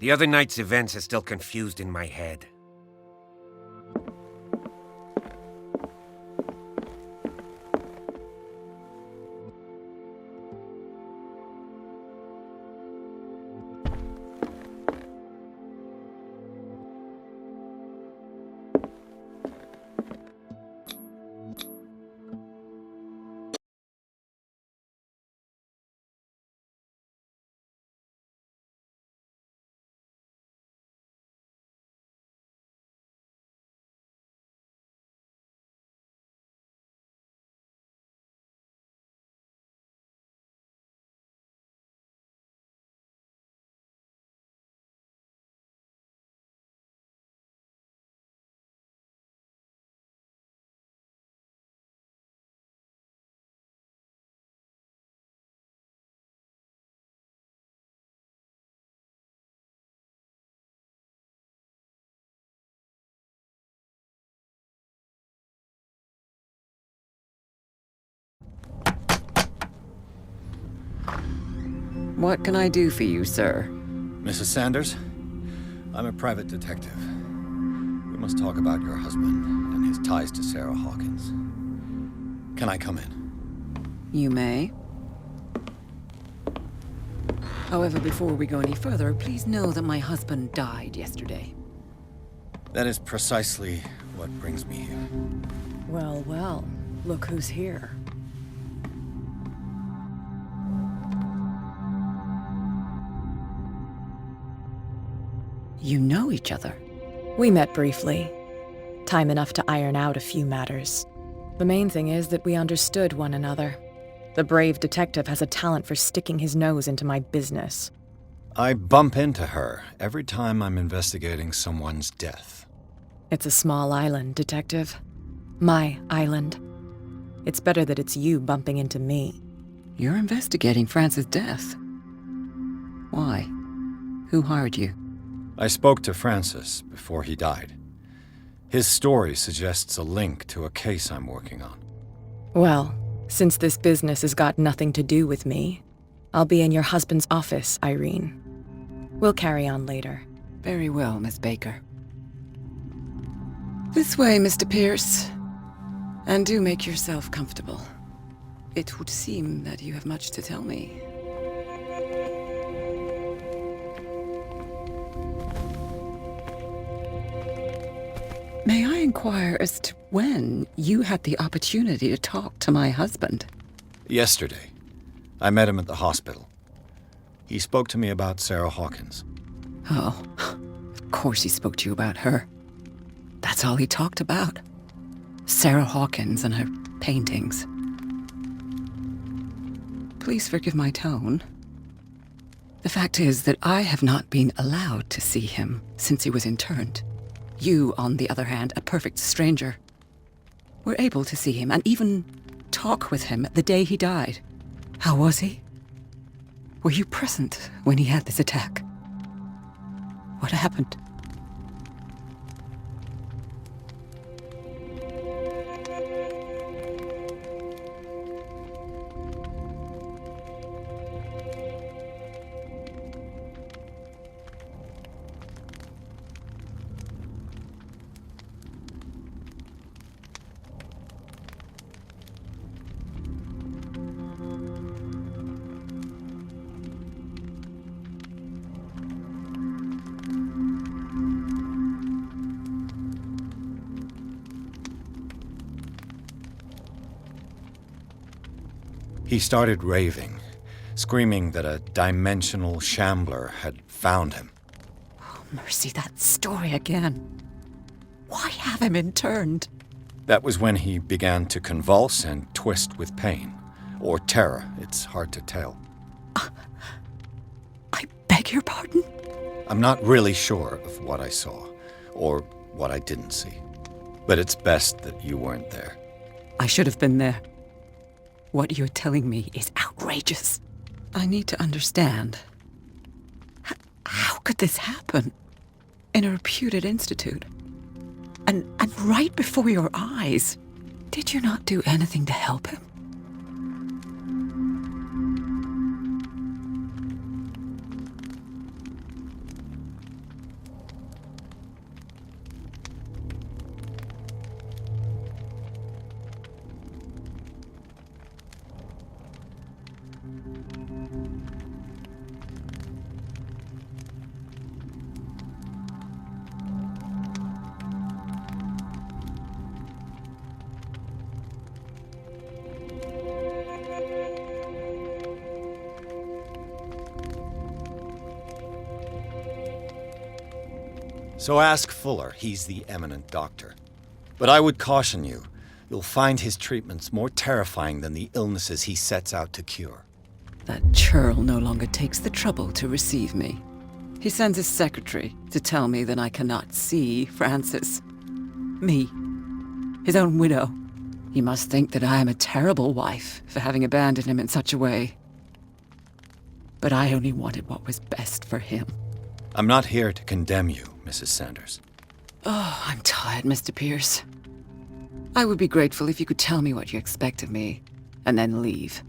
The other night's events are still confused in my head. What can I do for you, sir? Mrs. Sanders, I'm a private detective. We must talk about your husband and his ties to Sarah Hawkins. Can I come in? You may. However, before we go any further, please know that my husband died yesterday. That is precisely what brings me here. Well, well, look who's here. You know each other. We met briefly. Time enough to iron out a few matters. The main thing is that we understood one another. The brave detective has a talent for sticking his nose into my business. I bump into her every time I'm investigating someone's death. It's a small island, detective. My island. It's better that it's you bumping into me. You're investigating Francis' death. Why? Who hired you? I spoke to Francis before he died. His story suggests a link to a case I'm working on. Well, since this business has got nothing to do with me, I'll be in your husband's office, Irene. We'll carry on later. Very well, Miss Baker. This way, Mr. Pierce. And do make yourself comfortable. It would seem that you have much to tell me. May I inquire as to when you had the opportunity to talk to my husband? Yesterday, I met him at the hospital. He spoke to me about Sarah Hawkins. Oh, of course he spoke to you about her. That's all he talked about. Sarah Hawkins and her paintings. Please forgive my tone. The fact is that I have not been allowed to see him since he was interned. You, on the other hand, a perfect stranger, were able to see him and even talk with him the day he died. How was he? Were you present when he had this attack? What happened? He started raving, screaming that a dimensional shambler had found him. Oh, mercy, that story again. Why have him interned? That was when he began to convulse and twist with pain. Or terror, it's hard to tell. I beg your pardon? I'm not really sure of what I saw, or what I didn't see. But it's best that you weren't there. I should have been there. What you're telling me is outrageous. I need to understand. How could this happen? In a reputed institute? And right before your eyes? Did you not do anything to help him? So ask Fuller. He's the eminent doctor. But I would caution you. You'll find his treatments more terrifying than the illnesses he sets out to cure. That churl no longer takes the trouble to receive me. He sends his secretary to tell me that I cannot see Francis. Me. His own widow. He must think that I am a terrible wife for having abandoned him in such a way. But I only wanted what was best for him. I'm not here to condemn you, Mrs. Sanders. Oh, I'm tired, Mr. Pierce. I would be grateful if you could tell me what you expect of me, and then leave.